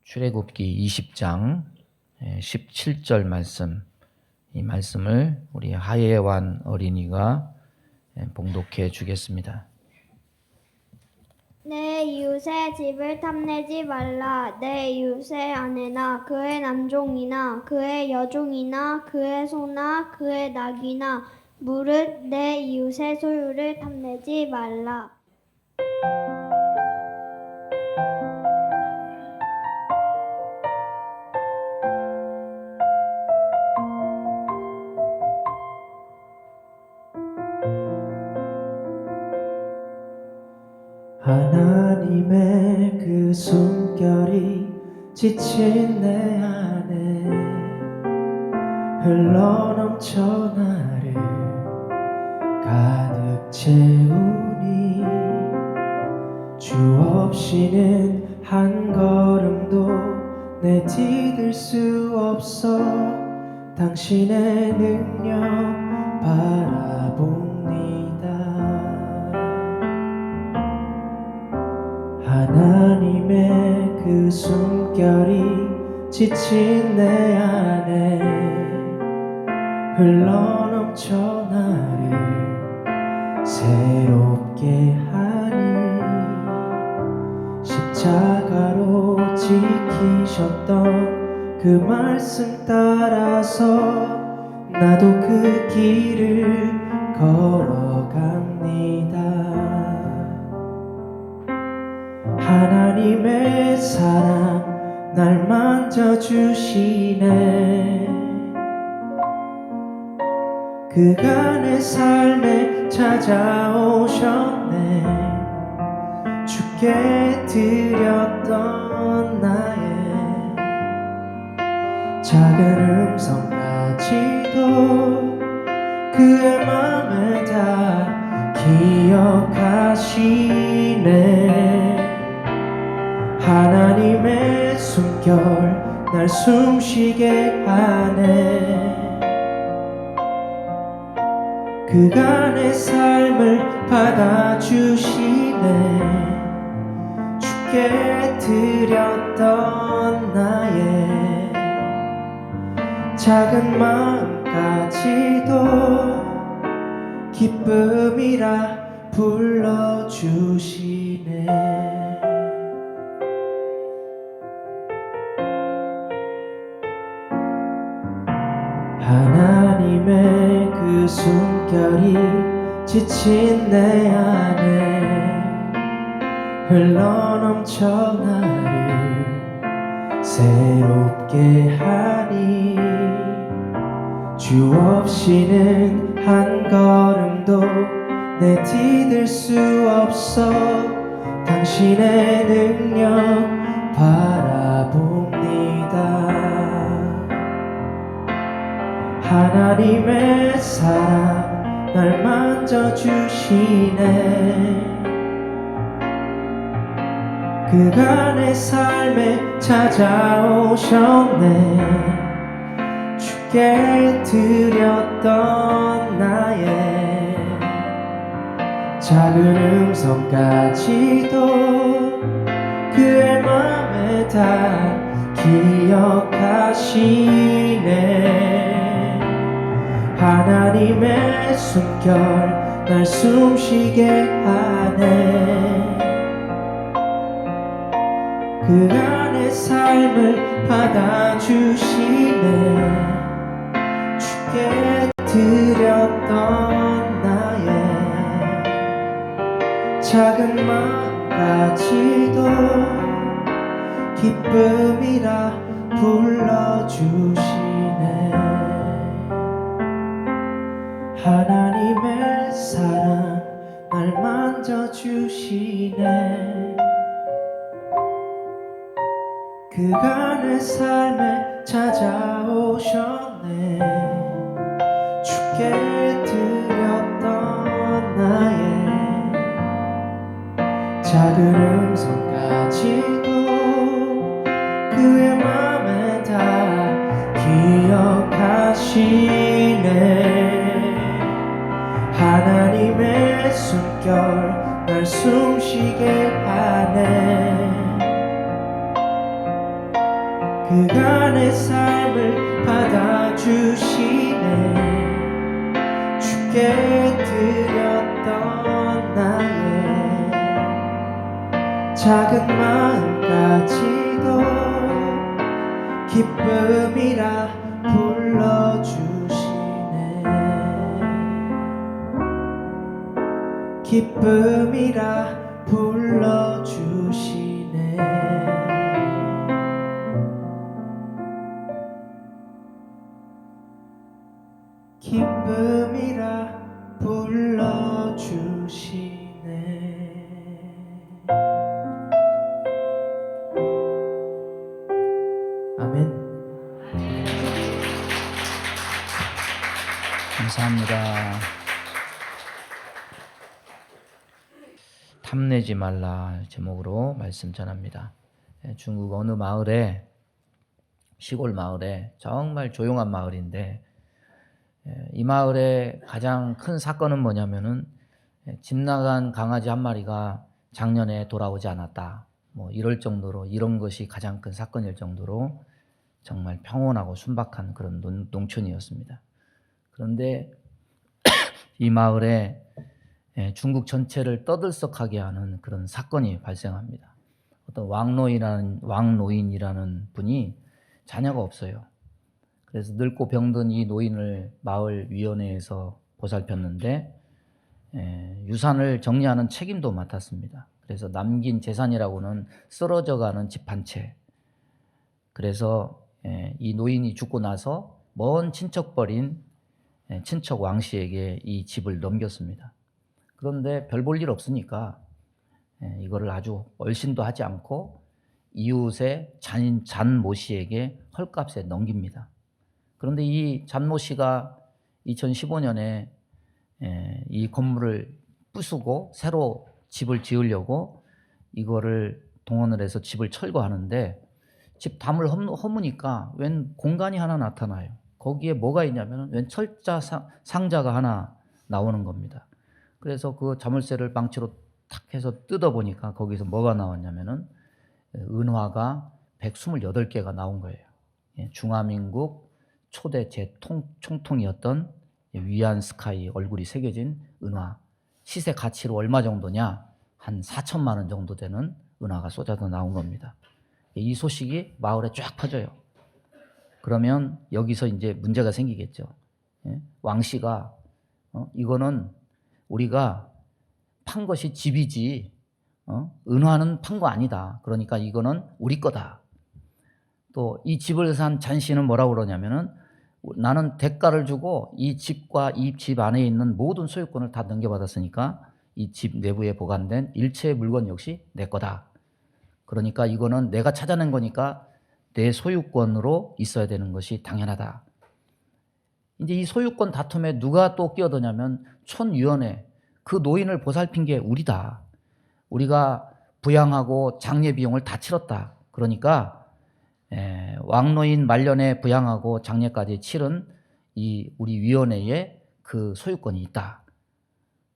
출애굽기 20장 17절 말씀, 이 말씀을 우리 하예완 어린이가 봉독해 주겠습니다. 내 이웃의 집을 탐내지 말라. 내 이웃의 아내나 그의 남종이나 그의 여종이나 그의 소나 그의 낙이나 무릇 내 이웃의 소유를 탐내지 말라. 하나님의 그 숨결이 지친 내 안에 흘러넘쳐 나를 가득 채우니 주 없이는 한 걸음도 내 디딜 수 없어 당신의 능력 바라봅니다. 하나님의 그 숨결이 지친 내 안에 흘러넘쳐 나를 새롭게 하니 십자가로 지키셨던 그 말씀 따라서 나도 그 길을 걸어갑니다. 하나님의 사랑 날 만져주시네. 그가 내 삶에 찾아오셨네. 주께 드렸던 나의 작은 음성까지도 그의 맘을 다 기억하시네. 하나님의 숨결 날 숨쉬게 하네. 그가 내 삶을 받아주시네. 주께 드렸던 나의 작은 마음까지도 기쁨이라 불러주시네. 하나님의 그 숨결이 지친 내 안에 흘러넘쳐 나를 새롭게 하니 주 없이는 한 걸음도 내 디딜 수 없어 당신의 능력 바라봅니다. 하나님의 사랑 날 만져주시네. 그가 내 삶에 찾아오셨네. 주께 드렸던 나의 작은 음성까지도 그의 맘에 다 기억하시네. 하나님의 숨결 날 숨쉬게 하네. 그가 내 삶을 받아주시네. 주께 드렸던 나의 작은 마음까지도 기쁨이라 불러주시네. 하나님의 사랑 날 만져주시네. 그가 내 삶에 찾아오셨네. 주께 드렸던 나의 작은 음성까지도 그의 맘에 다 기억하시네. 하나님의 숨결 날 숨쉬게 하네. 그가 내 삶을 받아주시네. 주께 드렸던 나의 작은 마음까지도 기쁨이라 불러주시네. 기쁨이라 불러주시네. 기쁨이라 불러주시네. 아멘. 감사합니다. 탐내지 말라 제목으로 말씀 전합니다. 중국 어느 마을에, 시골 마을에, 정말 조용한 마을인데 이 마을의 가장 큰 사건은 뭐냐면은 집 나간 강아지 한 마리가 작년에 돌아오지 않았다. 뭐 이럴 정도로, 이런 것이 가장 큰 사건일 정도로 정말 평온하고 순박한 그런 농촌이었습니다. 그런데 이 마을에 중국 전체를 떠들썩하게 하는 그런 사건이 발생합니다. 어떤 왕노인이라는 분이 자녀가 없어요. 그래서 늙고 병든 이 노인을 마을 위원회에서 보살폈는데 유산을 정리하는 책임도 맡았습니다. 그래서 남긴 재산이라고는 쓰러져가는 집 한 채. 그래서 이 노인이 죽고 나서 먼 친척벌인 친척 왕 씨에게 이 집을 넘겼습니다. 그런데 별 볼 일 없으니까 이거를 아주 얼씬도 하지 않고 이웃의 잔모 씨에게 헐값에 넘깁니다. 그런데 이 잔모 씨가 2015년에 이 건물을 부수고 새로 집을 지으려고 이거를 동원을 해서 집을 철거하는데 집 담을 허무니까 웬 공간이 하나 나타나요. 거기에 뭐가 있냐면 웬 철자 상자가 하나 나오는 겁니다. 그래서 그 자물쇠를 망치로 탁 해서 뜯어보니까 거기서 뭐가 나왔냐면은 은화가 128개가 나온 거예요. 중화민국 초대 총통이었던 위안 스카이 얼굴이 새겨진 은화. 시세 가치로 얼마 정도냐? 한 4천만 원 정도 되는 은화가 쏟아져 나온 겁니다. 이 소식이 마을에 쫙 퍼져요. 그러면 여기서 이제 문제가 생기겠죠. 왕 씨가 이거는 우리가 판 것이 집이지 은화는 판 거 아니다. 그러니까 이거는 우리 거다. 또 이 집을 산 잔 씨는 뭐라고 그러냐면은 나는 대가를 주고 이 집과 이 집 안에 있는 모든 소유권을 다 넘겨받았으니까 이 집 내부에 보관된 일체의 물건 역시 내 거다. 그러니까 이거는 내가 찾아낸 거니까 내 소유권으로 있어야 되는 것이 당연하다. 이제 이 소유권 다툼에 누가 또 끼어드냐면 촌위원회, 그 노인을 보살핀 게 우리다. 우리가 부양하고 장례 비용을 다 치렀다. 그러니까 왕노인 말년에 부양하고 장례까지 치른 이 우리 위원회에 그 소유권이 있다.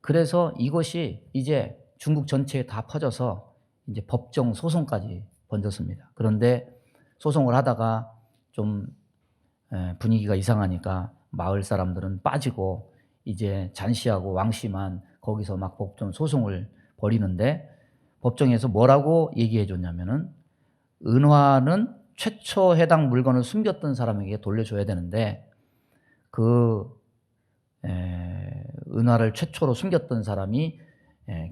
그래서 이것이 이제 중국 전체에 다 퍼져서 이제 법정 소송까지 번졌습니다. 그런데 소송을 하다가 좀 분위기가 이상하니까 마을 사람들은 빠지고 이제 잔 씨하고 왕 씨만 거기서 막 법정 소송을 벌이는데 법정에서 뭐라고 얘기해 줬냐면은 은화는 최초 해당 물건을 숨겼던 사람에게 돌려줘야 되는데 그 은화를 최초로 숨겼던 사람이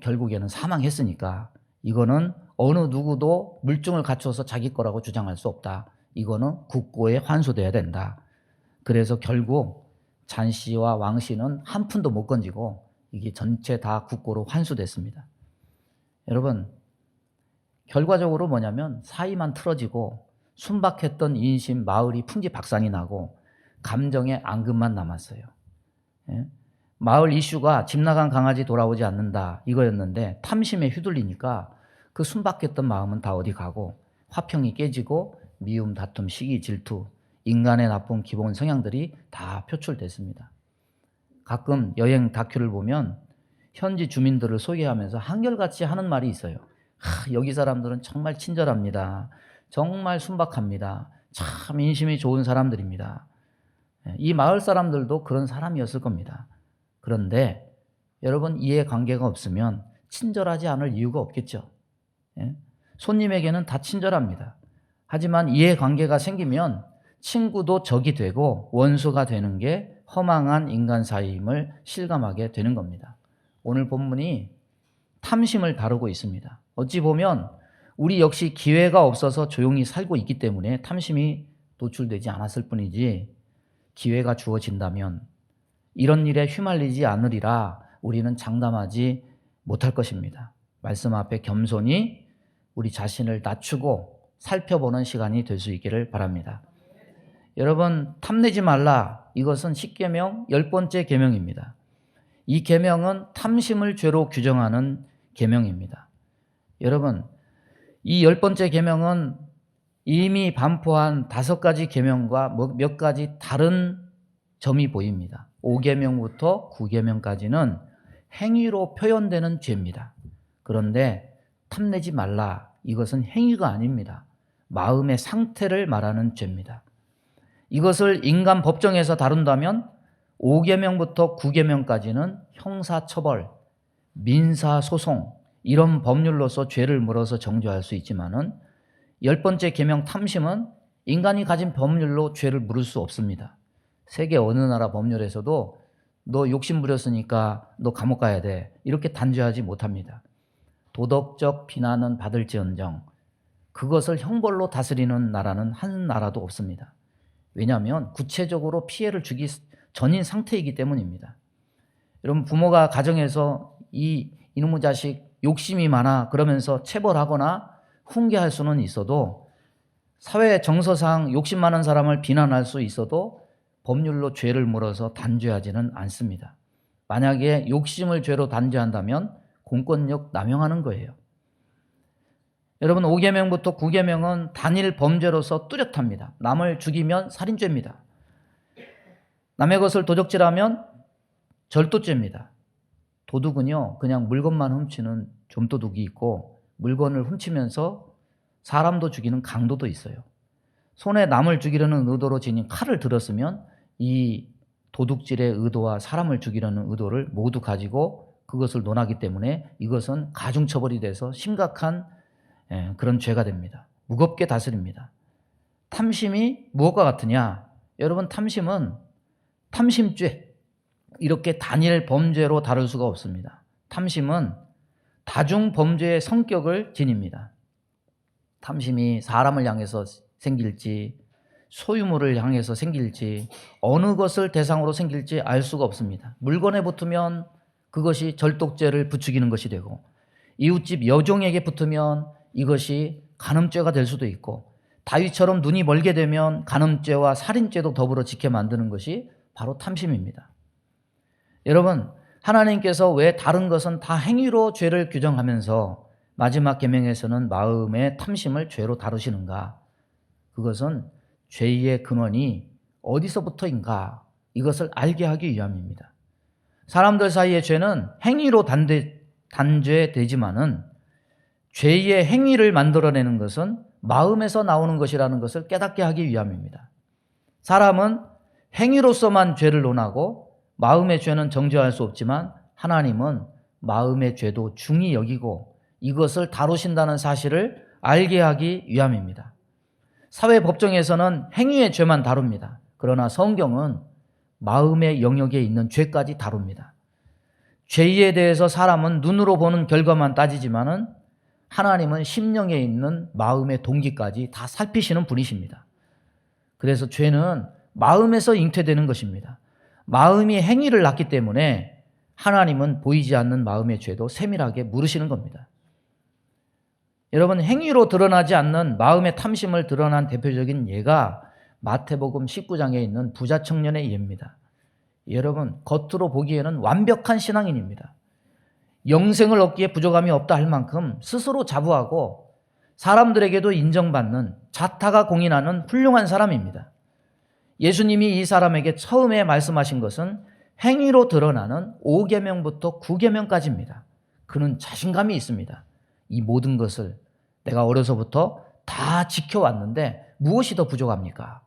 결국에는 사망했으니까 이거는 어느 누구도 물증을 갖춰서 자기 거라고 주장할 수 없다. 이거는 국고에 환수돼야 된다. 그래서 결국 잔 씨와 왕 씨는 한 푼도 못 건지고 이게 전체 다 국고로 환수됐습니다. 여러분, 결과적으로 뭐냐면 사이만 틀어지고 순박했던 인심 마을이 풍지박산이 나고 감정의 앙금만 남았어요. 마을 이슈가 집 나간 강아지 돌아오지 않는다 이거였는데 탐심에 휘둘리니까 그 순박했던 마음은 다 어디 가고 화평이 깨지고 미움, 다툼, 시기, 질투, 인간의 나쁜 기본 성향들이 다 표출됐습니다. 가끔 여행 다큐를 보면 현지 주민들을 소개하면서 한결같이 하는 말이 있어요. 여기 사람들은 정말 친절합니다. 정말 순박합니다. 참 인심이 좋은 사람들입니다. 이 마을 사람들도 그런 사람이었을 겁니다. 그런데 여러분, 이해관계가 없으면 친절하지 않을 이유가 없겠죠. 손님에게는 다 친절합니다. 하지만 이해관계가 생기면 친구도 적이 되고 원수가 되는 게 허망한 인간 사이임을 실감하게 되는 겁니다. 오늘 본문이 탐심을 다루고 있습니다. 어찌 보면 우리 역시 기회가 없어서 조용히 살고 있기 때문에 탐심이 노출되지 않았을 뿐이지, 기회가 주어진다면 이런 일에 휘말리지 않으리라 우리는 장담하지 못할 것입니다. 말씀 앞에 겸손히 우리 자신을 낮추고 살펴보는 시간이 될 수 있기를 바랍니다. 여러분, 탐내지 말라, 이것은 십계명 10번째 계명입니다. 이 계명은 탐심을 죄로 규정하는 계명입니다. 여러분, 이 10번째 계명은 이미 반포한 5가지 계명과 몇 가지 다른 점이 보입니다. 5계명부터 9계명까지는 행위로 표현되는 죄입니다. 그런데 탐내지 말라, 이것은 행위가 아닙니다. 마음의 상태를 말하는 죄입니다. 이것을 인간 법정에서 다룬다면 5계명부터 9계명까지는 형사처벌, 민사소송, 이런 법률로서 죄를 물어서 정죄할 수 있지만은 10번째 계명 탐심은 인간이 가진 법률로 죄를 물을 수 없습니다. 세계 어느 나라 법률에서도 너 욕심 부렸으니까 너 감옥 가야 돼, 이렇게 단죄하지 못합니다. 도덕적 비난은 받을지언정 그것을 형벌로 다스리는 나라는 한 나라도 없습니다. 왜냐하면 구체적으로 피해를 주기 전인 상태이기 때문입니다. 여러분, 부모가 가정에서 이놈의 자식 욕심이 많아 그러면서 체벌하거나 훈계할 수는 있어도, 사회 정서상 욕심 많은 사람을 비난할 수 있어도 법률로 죄를 물어서 단죄하지는 않습니다. 만약에 욕심을 죄로 단죄한다면 공권력 남용하는 거예요. 여러분, 5계명부터 9계명은 단일 범죄로서 뚜렷합니다. 남을 죽이면 살인죄입니다. 남의 것을 도적질하면 절도죄입니다. 도둑은요, 그냥 물건만 훔치는 좀도둑이 있고, 물건을 훔치면서 사람도 죽이는 강도도 있어요. 손에 남을 죽이려는 의도로 지닌 칼을 들었으면 이 도둑질의 의도와 사람을 죽이려는 의도를 모두 가지고 그것을 논하기 때문에 이것은 가중처벌이 돼서 심각한 그런 죄가 됩니다. 무겁게 다스립니다. 탐심이 무엇과 같으냐? 여러분, 탐심은 탐심죄, 이렇게 단일 범죄로 다룰 수가 없습니다. 탐심은 다중 범죄의 성격을 지닙니다. 탐심이 사람을 향해서 생길지, 소유물을 향해서 생길지, 어느 것을 대상으로 생길지 알 수가 없습니다. 물건에 붙으면 그것이 절독죄를 부추기는 것이 되고, 이웃집 여종에게 붙으면 이것이 간음죄가 될 수도 있고, 다윗처럼 눈이 멀게 되면 간음죄와 살인죄도 더불어 지게 만드는 것이 바로 탐심입니다. 여러분, 하나님께서 왜 다른 것은 다 행위로 죄를 규정하면서 마지막 계명에서는 마음의 탐심을 죄로 다루시는가? 그것은 죄의 근원이 어디서부터인가, 이것을 알게 하기 위함입니다. 사람들 사이의 죄는 행위로 단죄되지만은 죄의 행위를 만들어내는 것은 마음에서 나오는 것이라는 것을 깨닫게 하기 위함입니다. 사람은 행위로서만 죄를 논하고 마음의 죄는 정죄할 수 없지만, 하나님은 마음의 죄도 중히 여기고 이것을 다루신다는 사실을 알게 하기 위함입니다. 사회 법정에서는 행위의 죄만 다룹니다. 그러나 성경은 마음의 영역에 있는 죄까지 다룹니다. 죄에 대해서 사람은 눈으로 보는 결과만 따지지만은 하나님은 심령에 있는 마음의 동기까지 다 살피시는 분이십니다. 그래서 죄는 마음에서 잉태되는 것입니다. 마음이 행위를 낳기 때문에 하나님은 보이지 않는 마음의 죄도 세밀하게 물으시는 겁니다. 여러분, 행위로 드러나지 않는 마음의 탐심을 드러난 대표적인 예가 마태복음 19장에 있는 부자 청년의 예입니다. 여러분, 겉으로 보기에는 완벽한 신앙인입니다. 영생을 얻기에 부족함이 없다 할 만큼 스스로 자부하고 사람들에게도 인정받는, 자타가 공인하는 훌륭한 사람입니다. 예수님이 이 사람에게 처음에 말씀하신 것은 행위로 드러나는 5계명부터 9계명까지입니다. 그는 자신감이 있습니다. 이 모든 것을 내가 어려서부터 다 지켜왔는데 무엇이 더 부족합니까?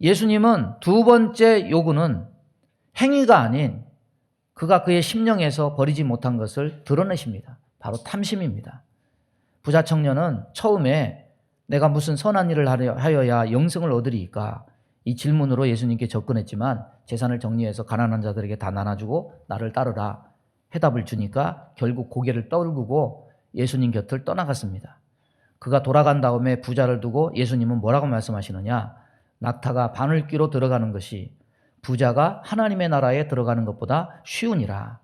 예수님은 두 번째 요구는 행위가 아닌 그가 그의 심령에서 버리지 못한 것을 드러내십니다. 바로 탐심입니다. 부자 청년은 처음에 내가 무슨 선한 일을 하여야 영생을 얻으리이까 이 질문으로 예수님께 접근했지만 재산을 정리해서 가난한 자들에게 다 나눠주고 나를 따르라 해답을 주니까 결국 고개를 떨구고 예수님 곁을 떠나갔습니다. 그가 돌아간 다음에 부자를 두고 예수님은 뭐라고 말씀하시느냐? 낙타가 바늘귀로 들어가는 것이 부자가 하나님의 나라에 들어가는 것보다 쉬우니라.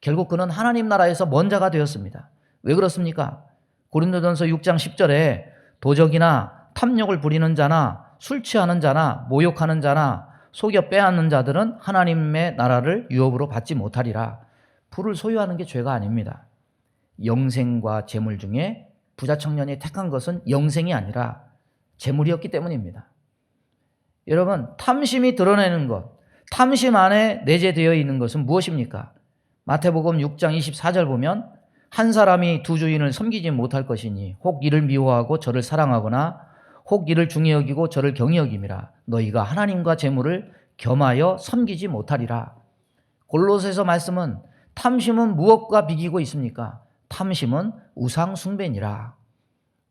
결국 그는 하나님 나라에서 먼 자가 되었습니다. 왜 그렇습니까? 고린도전서 6장 10절에 도적이나 탐욕을 부리는 자나 술 취하는 자나 모욕하는 자나 속여 빼앗는 자들은 하나님의 나라를 유업으로 받지 못하리라. 부를 소유하는 게 죄가 아닙니다. 영생과 재물 중에 부자 청년이 택한 것은 영생이 아니라 재물이었기 때문입니다. 여러분, 탐심이 드러내는 것, 탐심 안에 내재되어 있는 것은 무엇입니까? 마태복음 6장 24절 보면 한 사람이 두 주인을 섬기지 못할 것이니 혹 이를 미워하고 저를 사랑하거나 혹 이를 중히 여기고 저를 경히 여김이라. 너희가 하나님과 재물을 겸하여 섬기지 못하리라. 골로새서 말씀은 탐심은 무엇과 비기고 있습니까? 탐심은 우상 숭배니라.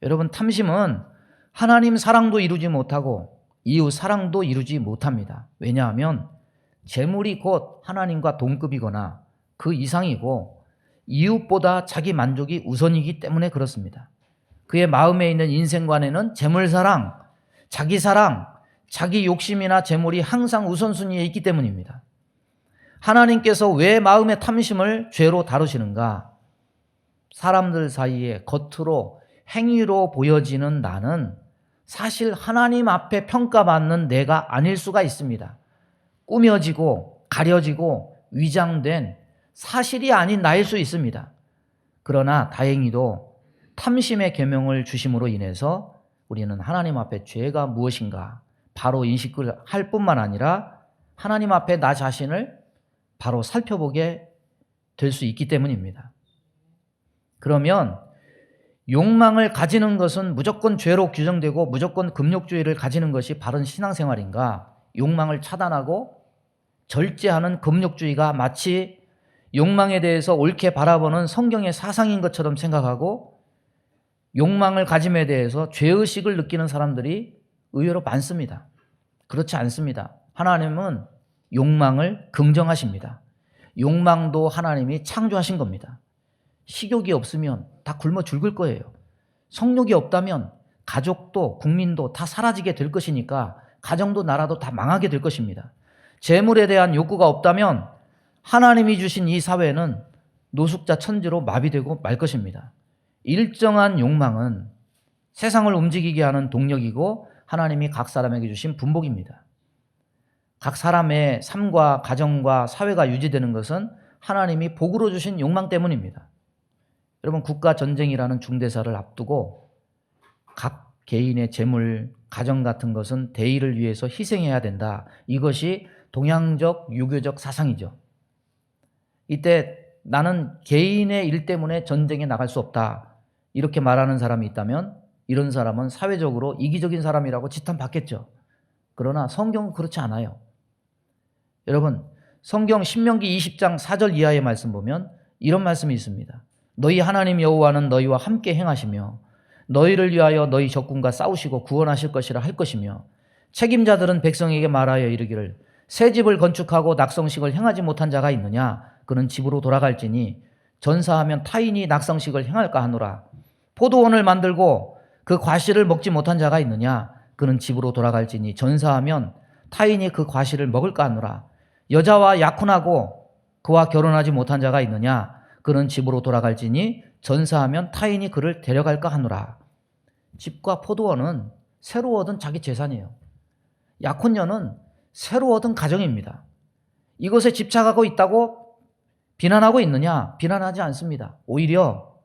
여러분, 탐심은 하나님 사랑도 이루지 못하고 이웃 사랑도 이루지 못합니다. 왜냐하면 재물이 곧 하나님과 동급이거나 그 이상이고 이웃보다 자기 만족이 우선이기 때문에 그렇습니다. 그의 마음에 있는 인생관에는 재물 사랑, 자기 욕심이나 재물이 항상 우선순위에 있기 때문입니다. 하나님께서 왜 마음의 탐심을 죄로 다루시는가? 사람들 사이에 겉으로 행위로 보여지는 나는 사실 하나님 앞에 평가받는 내가 아닐 수가 있습니다. 꾸며지고 가려지고 위장된 사실이 아닌 나일 수 있습니다. 그러나 다행히도 탐심의 계명을 주심으로 인해서 우리는 하나님 앞에 죄가 무엇인가 바로 인식을 할 뿐만 아니라 하나님 앞에 나 자신을 바로 살펴보게 될 수 있기 때문입니다. 그러면 욕망을 가지는 것은 무조건 죄로 규정되고 무조건 금욕주의를 가지는 것이 바른 신앙생활인가? 욕망을 차단하고 절제하는 금욕주의가 마치 욕망에 대해서 옳게 바라보는 성경의 사상인 것처럼 생각하고 욕망을 가짐에 대해서 죄의식을 느끼는 사람들이 의외로 많습니다. 그렇지 않습니다. 하나님은 욕망을 긍정하십니다. 욕망도 하나님이 창조하신 겁니다. 식욕이 없으면 다 굶어 죽을 거예요. 성욕이 없다면 가족도 국민도 다 사라지게 될 것이니까 가정도 나라도 다 망하게 될 것입니다. 재물에 대한 욕구가 없다면 하나님이 주신 이 사회는 노숙자 천지로 마비되고 말 것입니다. 일정한 욕망은 세상을 움직이게 하는 동력이고 하나님이 각 사람에게 주신 분복입니다. 각 사람의 삶과 가정과 사회가 유지되는 것은 하나님이 복으로 주신 욕망 때문입니다. 여러분, 국가 전쟁이라는 중대사를 앞두고 각 개인의 재물, 가정 같은 것은 대의를 위해서 희생해야 된다. 이것이 동양적, 유교적 사상이죠. 이때 나는 개인의 일 때문에 전쟁에 나갈 수 없다. 이렇게 말하는 사람이 있다면 이런 사람은 사회적으로 이기적인 사람이라고 지탄받겠죠. 그러나 성경은 그렇지 않아요. 여러분, 성경 신명기 20장 4절 이하의 말씀 보면 이런 말씀이 있습니다. 너희 하나님 여호와는 너희와 함께 행하시며 너희를 위하여 너희 적군과 싸우시고 구원하실 것이라 할 것이며 책임자들은 백성에게 말하여 이르기를 새 집을 건축하고 낙성식을 행하지 못한 자가 있느냐? 그는 집으로 돌아갈지니 전사하면 타인이 낙성식을 행할까 하노라. 포도원을 만들고 그 과실을 먹지 못한 자가 있느냐? 그는 집으로 돌아갈지니 전사하면 타인이 그 과실을 먹을까 하노라. 여자와 약혼하고 그와 결혼하지 못한 자가 있느냐? 그는 집으로 돌아갈지니 전사하면 타인이 그를 데려갈까 하노라. 집과 포도원은 새로 얻은 자기 재산이에요. 약혼녀는 새로 얻은 가정입니다. 이것에 집착하고 있다고 비난하고 있느냐? 비난하지 않습니다. 오히려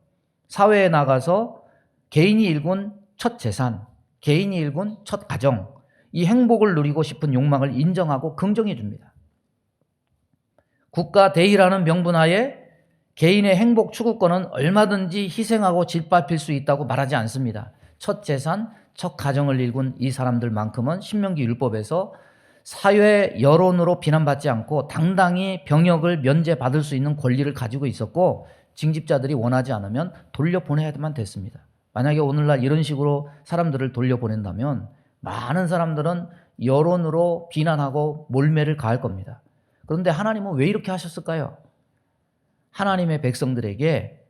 사회에 나가서 개인이 일군 첫 재산, 개인이 일군 첫 가정, 이 행복을 누리고 싶은 욕망을 인정하고 긍정해 줍니다. 국가 대의라는 명분하에 개인의 행복 추구권은 얼마든지 희생하고 짓밟힐 수 있다고 말하지 않습니다. 첫 재산, 첫 가정을 일군 이 사람들만큼은 신명기 율법에서 사회 여론으로 비난받지 않고 당당히 병역을 면제받을 수 있는 권리를 가지고 있었고 징집자들이 원하지 않으면 돌려보내야만 됐습니다. 만약에 오늘날 이런 식으로 사람들을 돌려보낸다면 많은 사람들은 여론으로 비난하고 몰매를 가할 겁니다. 그런데 하나님은 왜 이렇게 하셨을까요? 하나님의 백성들에게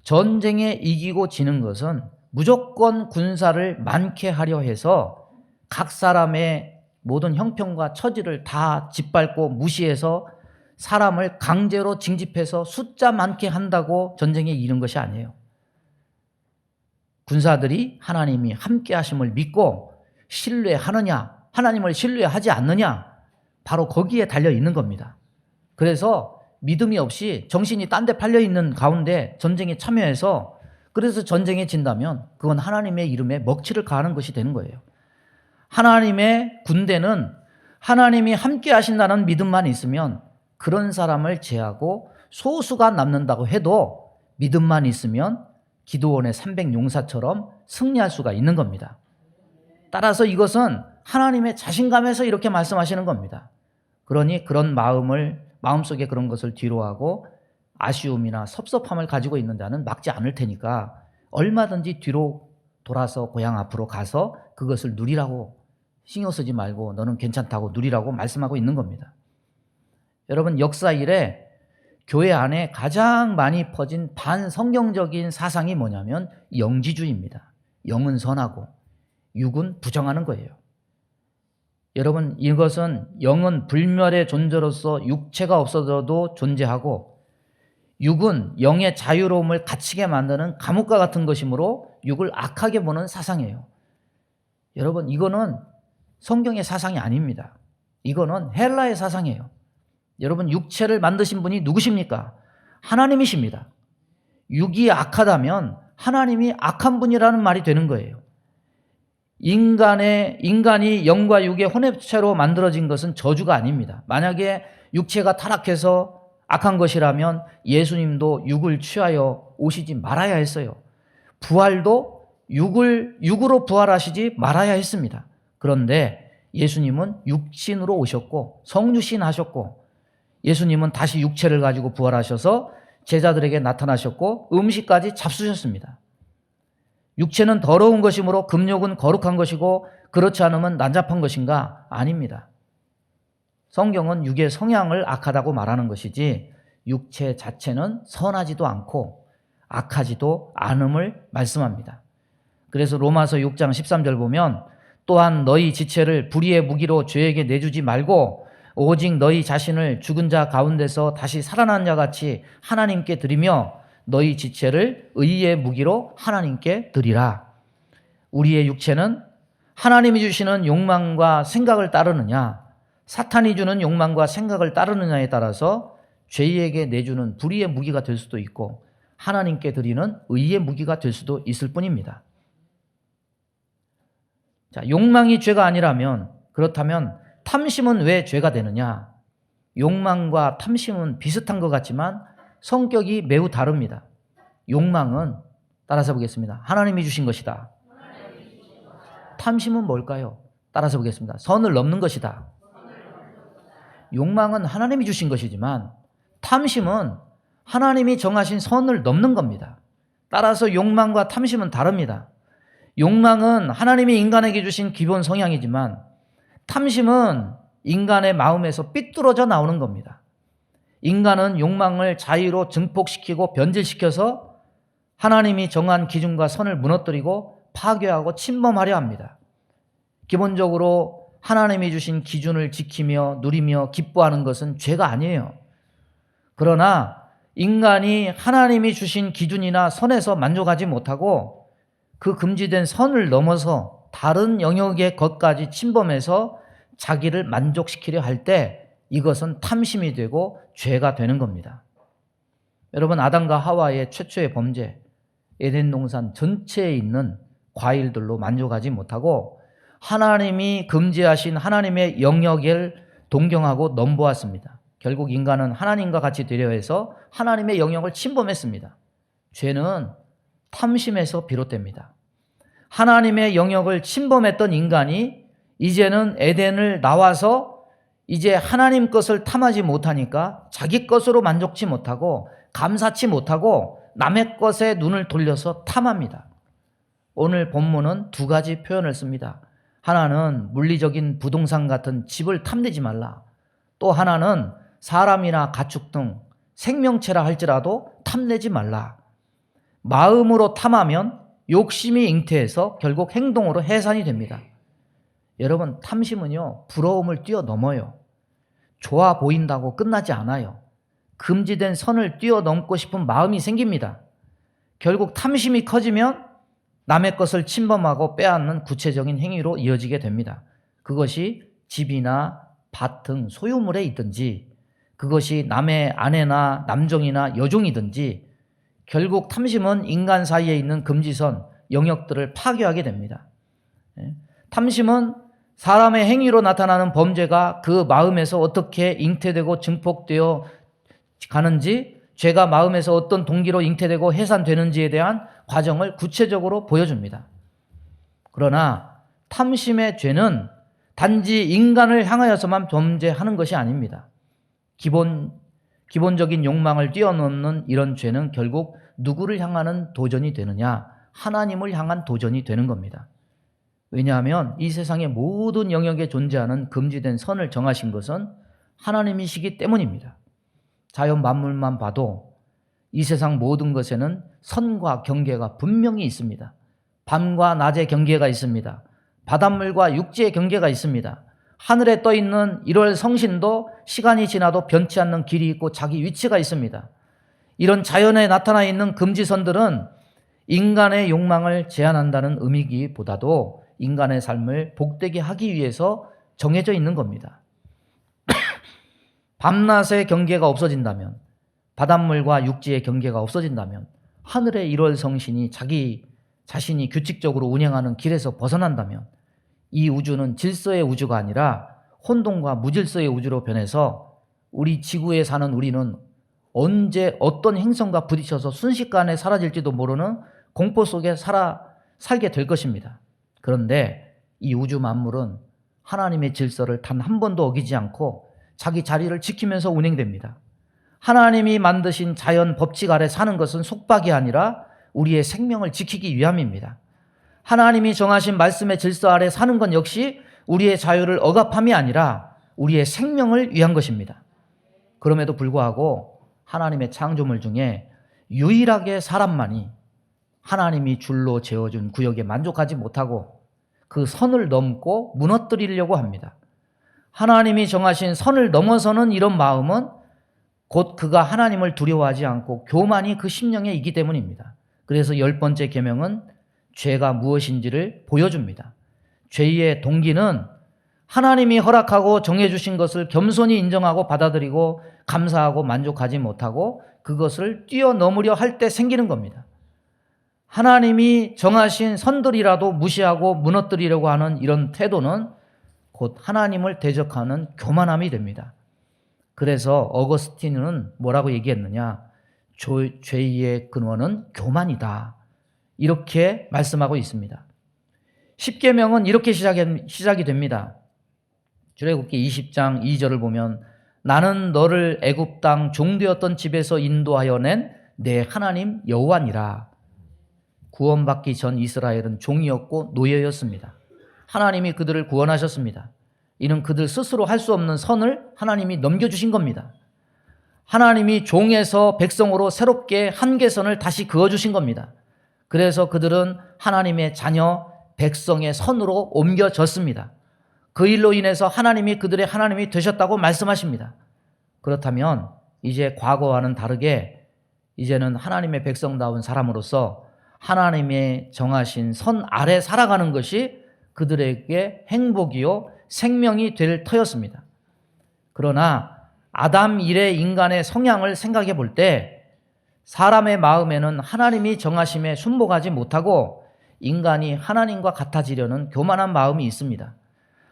전쟁에 이기고 지는 것은 무조건 군사를 많게 하려 해서 각 사람의 모든 형편과 처지를 다 짓밟고 무시해서 사람을 강제로 징집해서 숫자 많게 한다고 전쟁에 이기는 것이 아니에요. 군사들이 하나님이 함께 하심을 믿고 신뢰하느냐, 하나님을 신뢰하지 않느냐, 바로 거기에 달려 있는 겁니다. 그래서 믿음이 없이 정신이 딴 데 팔려 있는 가운데 전쟁에 참여해서 그래서 전쟁에 진다면 그건 하나님의 이름에 먹칠을 가하는 것이 되는 거예요. 하나님의 군대는 하나님이 함께 하신다는 믿음만 있으면 그런 사람을 제하고 소수가 남는다고 해도 믿음만 있으면 기드온의 300용사처럼 승리할 수가 있는 겁니다. 따라서 이것은 하나님의 자신감에서 이렇게 말씀하시는 겁니다. 그러니 그런 마음속에 그런 것을 뒤로하고 아쉬움이나 섭섭함을 가지고 있는 자는 막지 않을 테니까 얼마든지 뒤로 돌아서 고향 앞으로 가서 그것을 누리라고, 신경 쓰지 말고 너는 괜찮다고 누리라고 말씀하고 있는 겁니다. 여러분, 역사 이래 교회 안에 가장 많이 퍼진 반성경적인 사상이 뭐냐면 영지주의입니다. 영은 선하고 육은 부정하는 거예요. 여러분, 이것은 영은 불멸의 존재로서 육체가 없어져도 존재하고 육은 영의 자유로움을 갇히게 만드는 감옥과 같은 것이므로 육을 악하게 보는 사상이에요. 여러분, 이거는 성경의 사상이 아닙니다. 이거는 헬라의 사상이에요. 여러분, 육체를 만드신 분이 누구십니까? 하나님이십니다. 육이 악하다면 하나님이 악한 분이라는 말이 되는 거예요. 인간이 영과 육의 혼합체로 만들어진 것은 저주가 아닙니다. 만약에 육체가 타락해서 악한 것이라면 예수님도 육을 취하여 오시지 말아야 했어요. 부활도 육으로 부활하시지 말아야 했습니다. 그런데 예수님은 육신으로 오셨고 성육신 하셨고 예수님은 다시 육체를 가지고 부활하셔서 제자들에게 나타나셨고 음식까지 잡수셨습니다. 육체는 더러운 것이므로 금욕은 거룩한 것이고 그렇지 않으면 난잡한 것인가? 아닙니다. 성경은 육의 성향을 악하다고 말하는 것이지 육체 자체는 선하지도 않고 악하지도 않음을 말씀합니다. 그래서 로마서 6장 13절 보면 또한 너희 지체를 불의의 무기로 죄에게 내주지 말고 오직 너희 자신을 죽은 자 가운데서 다시 살아난 자 같이 하나님께 드리며 너희 지체를 의의 무기로 하나님께 드리라. 우리의 육체는 하나님이 주시는 욕망과 생각을 따르느냐, 사탄이 주는 욕망과 생각을 따르느냐에 따라서 죄에게 내주는 불의의 무기가 될 수도 있고 하나님께 드리는 의의 무기가 될 수도 있을 뿐입니다. 자, 욕망이 죄가 아니라면, 그렇다면 탐심은 왜 죄가 되느냐? 욕망과 탐심은 비슷한 것 같지만 성격이 매우 다릅니다. 욕망은, 따라서 보겠습니다. 하나님이 주신 것이다. 탐심은 뭘까요? 따라서 보겠습니다. 선을 넘는 것이다. 욕망은 하나님이 주신 것이지만 탐심은 하나님이 정하신 선을 넘는 겁니다. 따라서 욕망과 탐심은 다릅니다. 욕망은 하나님이 인간에게 주신 기본 성향이지만 탐심은 인간의 마음에서 삐뚤어져 나오는 겁니다. 인간은 욕망을 자유로 증폭시키고 변질시켜서 하나님이 정한 기준과 선을 무너뜨리고 파괴하고 침범하려 합니다. 기본적으로 하나님이 주신 기준을 지키며 누리며 기뻐하는 것은 죄가 아니에요. 그러나 인간이 하나님이 주신 기준이나 선에서 만족하지 못하고 그 금지된 선을 넘어서 다른 영역의 것까지 침범해서 자기를 만족시키려 할 때 이것은 탐심이 되고 죄가 되는 겁니다. 여러분, 아담과 하와의 최초의 범죄, 에덴 동산 전체에 있는 과일들로 만족하지 못하고 하나님이 금지하신 하나님의 영역을 동경하고 넘보았습니다. 결국 인간은 하나님과 같이 되려 해서 하나님의 영역을 침범했습니다. 죄는 탐심에서 비롯됩니다. 하나님의 영역을 침범했던 인간이 이제는 에덴을 나와서 이제 하나님 것을 탐하지 못하니까 자기 것으로 만족치 못하고 감사치 못하고 남의 것에 눈을 돌려서 탐합니다. 오늘 본문은 두 가지 표현을 씁니다. 하나는 물리적인 부동산 같은 집을 탐내지 말라. 또 하나는 사람이나 가축 등 생명체라 할지라도 탐내지 말라. 마음으로 탐하면 욕심이 잉태해서 결국 행동으로 해산이 됩니다. 여러분, 탐심은요, 부러움을 뛰어넘어요. 좋아 보인다고 끝나지 않아요. 금지된 선을 뛰어넘고 싶은 마음이 생깁니다. 결국 탐심이 커지면 남의 것을 침범하고 빼앗는 구체적인 행위로 이어지게 됩니다. 그것이 집이나 밭 등 소유물에 있든지, 그것이 남의 아내나 남종이나 여종이든지, 결국 탐심은 인간 사이에 있는 금지선, 영역들을 파괴하게 됩니다. 탐심은 사람의 행위로 나타나는 범죄가 그 마음에서 어떻게 잉태되고 증폭되어 가는지, 죄가 마음에서 어떤 동기로 잉태되고 해산되는지에 대한 과정을 구체적으로 보여줍니다. 그러나 탐심의 죄는 단지 인간을 향하여서만 범죄하는 것이 아닙니다. 기본적인 욕망을 뛰어넘는 이런 죄는 결국 누구를 향하는 도전이 되느냐? 하나님을 향한 도전이 되는 겁니다. 왜냐하면 이 세상의 모든 영역에 존재하는 금지된 선을 정하신 것은 하나님이시기 때문입니다. 자연 만물만 봐도 이 세상 모든 것에는 선과 경계가 분명히 있습니다. 밤과 낮의 경계가 있습니다. 바닷물과 육지의 경계가 있습니다. 하늘에 떠 있는 1월 성신도 시간이 지나도 변치 않는 길이 있고 자기 위치가 있습니다. 이런 자연에 나타나 있는 금지선들은 인간의 욕망을 제한한다는 의미기보다도 인간의 삶을 복되게 하기 위해서 정해져 있는 겁니다. 밤낮의 경계가 없어진다면, 바닷물과 육지의 경계가 없어진다면, 하늘의 1월 성신이 자기 자신이 규칙적으로 운행하는 길에서 벗어난다면 이 우주는 질서의 우주가 아니라 혼돈과 무질서의 우주로 변해서 우리 지구에 사는 우리는 언제 어떤 행성과 부딪혀서 순식간에 사라질지도 모르는 공포 속에 살게 될 것입니다. 그런데 이 우주 만물은 하나님의 질서를 단 한 번도 어기지 않고 자기 자리를 지키면서 운행됩니다. 하나님이 만드신 자연 법칙 아래 사는 것은 속박이 아니라 우리의 생명을 지키기 위함입니다. 하나님이 정하신 말씀의 질서 아래 사는 건 역시 우리의 자유를 억압함이 아니라 우리의 생명을 위한 것입니다. 그럼에도 불구하고 하나님의 창조물 중에 유일하게 사람만이 하나님이 줄로 재어준 구역에 만족하지 못하고 그 선을 넘고 무너뜨리려고 합니다. 하나님이 정하신 선을 넘어서는 이런 마음은 곧 그가 하나님을 두려워하지 않고 교만이 그 심령에 있기 때문입니다. 그래서 10번째 계명은 죄가 무엇인지를 보여줍니다. 죄의 동기는 하나님이 허락하고 정해주신 것을 겸손히 인정하고 받아들이고 감사하고 만족하지 못하고 그것을 뛰어넘으려 할 때 생기는 겁니다. 하나님이 정하신 선들이라도 무시하고 무너뜨리려고 하는 이런 태도는 곧 하나님을 대적하는 교만함이 됩니다. 그래서 어거스틴은 뭐라고 얘기했느냐? 죄의 근원은 교만이다. 이렇게 말씀하고 있습니다. 십계명은 이렇게 시작이 됩니다. 출애굽기 20장 2절을 보면 나는 너를 애굽 땅 종되었던 집에서 인도하여 낸 내 하나님 여호와니라. 구원받기 전 이스라엘은 종이었고 노예였습니다. 하나님이 그들을 구원하셨습니다. 이는 그들 스스로 할 수 없는 선을 하나님이 넘겨주신 겁니다. 하나님이 종에서 백성으로 새롭게 한계선을 다시 그어주신 겁니다. 그래서 그들은 하나님의 자녀, 백성의 선으로 옮겨졌습니다. 그 일로 인해서 하나님이 그들의 하나님이 되셨다고 말씀하십니다. 그렇다면 이제 과거와는 다르게 이제는 하나님의 백성다운 사람으로서 하나님의 정하신 선 아래 살아가는 것이 그들에게 행복이요 생명이 될 터였습니다. 그러나 아담 이래 인간의 성향을 생각해 볼 때 사람의 마음에는 하나님이 정하심에 순복하지 못하고 인간이 하나님과 같아지려는 교만한 마음이 있습니다.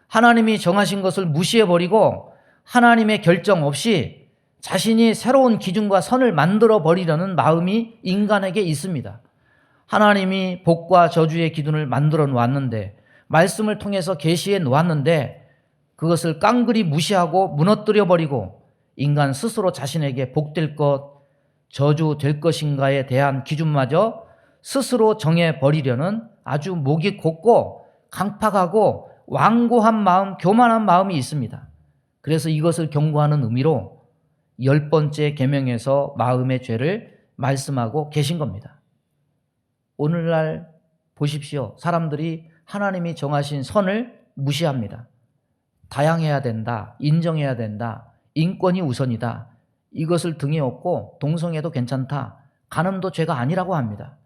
하나님이 정하신 것을 무시해버리고 하나님의 결정 없이 자신이 새로운 기준과 선을 만들어 버리려는 마음이 인간에게 있습니다. 하나님이 복과 저주의 기준을 만들어 놓았는데, 말씀을 통해서 계시해 놓았는데, 그것을 깡그리 무시하고 무너뜨려 버리고 인간 스스로 자신에게 복될 것, 저주될 것인가에 대한 기준마저 스스로 정해 버리려는 아주 목이 곧고 강팍하고 완고한 마음, 교만한 마음이 있습니다. 그래서 이것을 경고하는 의미로 10번째 계명에서 마음의 죄를 말씀하고 계신 겁니다. 오늘날 보십시오. 사람들이 하나님이 정하신 선을 무시합니다. 다양해야 된다, 인정해야 된다, 인권이 우선이다, 이것을 등에 업고 동성애도 괜찮다, 간음도 죄가 아니라고 합니다.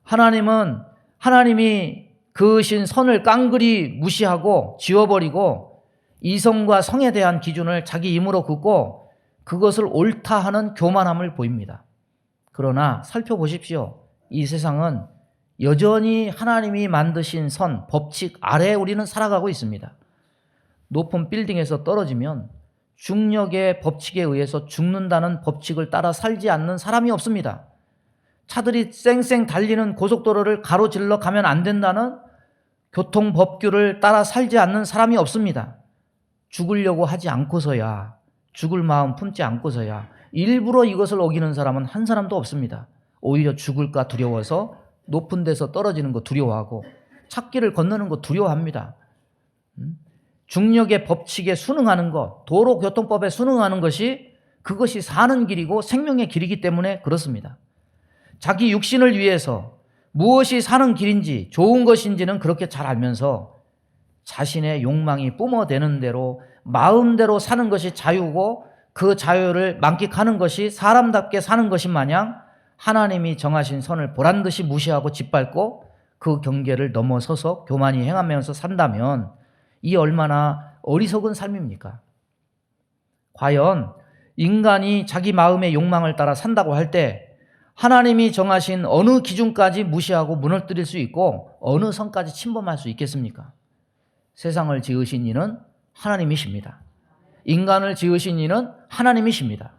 하나님은 하나님이 그으신 선을 깡그리 무시하고 지워버리고 이성과 성에 대한 기준을 자기 힘으로 긋고 그것을 옳다 하는 교만함을 보입니다. 그러나 살펴보십시오. 이 세상은 여전히 하나님이 만드신 선, 법칙 아래에 우리는 살아가고 있습니다. 높은 빌딩에서 떨어지면 중력의 법칙에 의해서 죽는다는 법칙을 따라 살지 않는 사람이 없습니다. 차들이 쌩쌩 달리는 고속도로를 가로질러 가면 안 된다는 교통법규를 따라 살지 않는 사람이 없습니다. 죽으려고 하지 않고서야, 죽을 마음 품지 않고서야 일부러 이것을 어기는 사람은 한 사람도 없습니다. 오히려 죽을까 두려워서 높은 데서 떨어지는 거 두려워하고 찾길을 건너는 거 두려워합니다. 중력의 법칙에 순응하는 것, 도로교통법에 순응하는 것이 그것이 사는 길이고 생명의 길이기 때문에 그렇습니다. 자기 육신을 위해서 무엇이 사는 길인지 좋은 것인지는 그렇게 잘 알면서 자신의 욕망이 뿜어대는 대로 마음대로 사는 것이 자유고 그 자유를 만끽하는 것이 사람답게 사는 것인 마냥 하나님이 정하신 선을 보란듯이 무시하고 짓밟고 그 경계를 넘어서서 교만히 행하면서 산다면 이 얼마나 어리석은 삶입니까? 과연 인간이 자기 마음의 욕망을 따라 산다고 할 때 하나님이 정하신 어느 기준까지 무시하고 무너뜨릴 수 있고 어느 선까지 침범할 수 있겠습니까? 세상을 지으신 이는 하나님이십니다. 인간을 지으신 이는 하나님이십니다.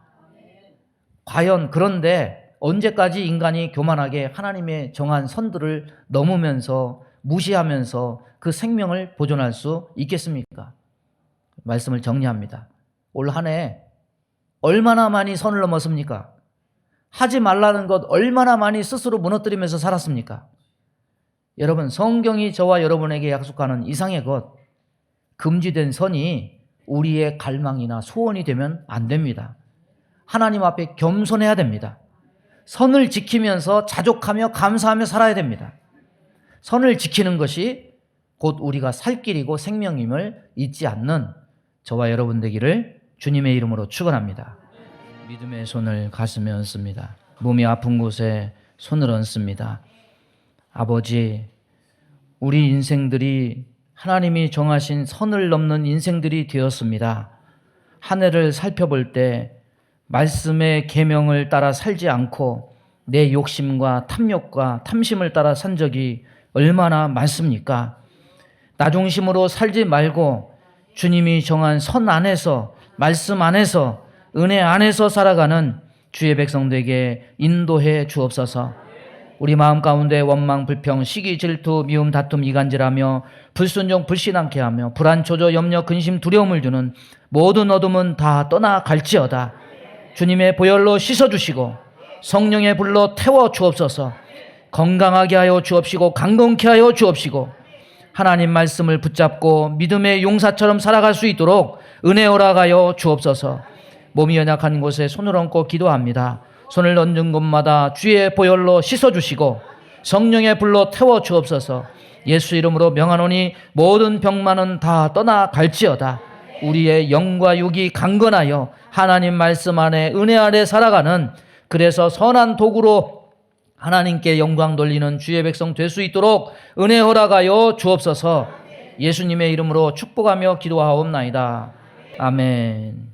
과연 그런데 언제까지 인간이 교만하게 하나님의 정한 선들을 넘으면서 무시하면서 그 생명을 보존할 수 있겠습니까? 말씀을 정리합니다. 올 한 해 얼마나 많이 선을 넘었습니까? 하지 말라는 것 얼마나 많이 스스로 무너뜨리면서 살았습니까? 여러분, 성경이 저와 여러분에게 약속하는 이상의 것, 금지된 선이 우리의 갈망이나 소원이 되면 안 됩니다. 하나님 앞에 겸손해야 됩니다. 선을 지키면서 자족하며 감사하며 살아야 됩니다. 선을 지키는 것이 곧 우리가 살 길이고 생명임을 잊지 않는 저와 여러분 되기를 주님의 이름으로 축원합니다. 믿음의 손을 가슴에 얹습니다. 몸이 아픈 곳에 손을 얹습니다. 아버지, 우리 인생들이 하나님이 정하신 선을 넘는 인생들이 되었습니다. 한 해를 살펴볼 때 말씀의 계명을 따라 살지 않고 내 욕심과 탐욕과 탐심을 따라 산 적이 얼마나 많습니까? 나 중심으로 살지 말고 주님이 정한 선 안에서, 말씀 안에서, 은혜 안에서 살아가는 주의 백성들에게 인도해 주옵소서. 우리 마음 가운데 원망, 불평, 시기, 질투, 미움, 다툼, 이간질하며 불순종, 불신앙케 하며 불안, 조조, 염려, 근심, 두려움을 주는 모든 어둠은 다 떠나갈지어다. 주님의 보혈로 씻어주시고 성령의 불로 태워 주옵소서. 건강하게 하여 주옵시고 강건케 하여 주옵시고 하나님 말씀을 붙잡고 믿음의 용사처럼 살아갈 수 있도록 은혜 허락하여 주옵소서. 몸이 연약한 곳에 손을 얹고 기도합니다. 손을 얹은 곳마다 주의 보혈로 씻어주시고 성령의 불로 태워 주옵소서. 예수 이름으로 명하노니 모든 병만은 다 떠나갈지어다. 우리의 영과 육이 강건하여 하나님 말씀 안에 은혜 아래 살아가는, 그래서 선한 도구로 하나님께 영광 돌리는 주의 백성 될 수 있도록 은혜 허락하여 주옵소서. 예수님의 이름으로 축복하며 기도하옵나이다. 아멘.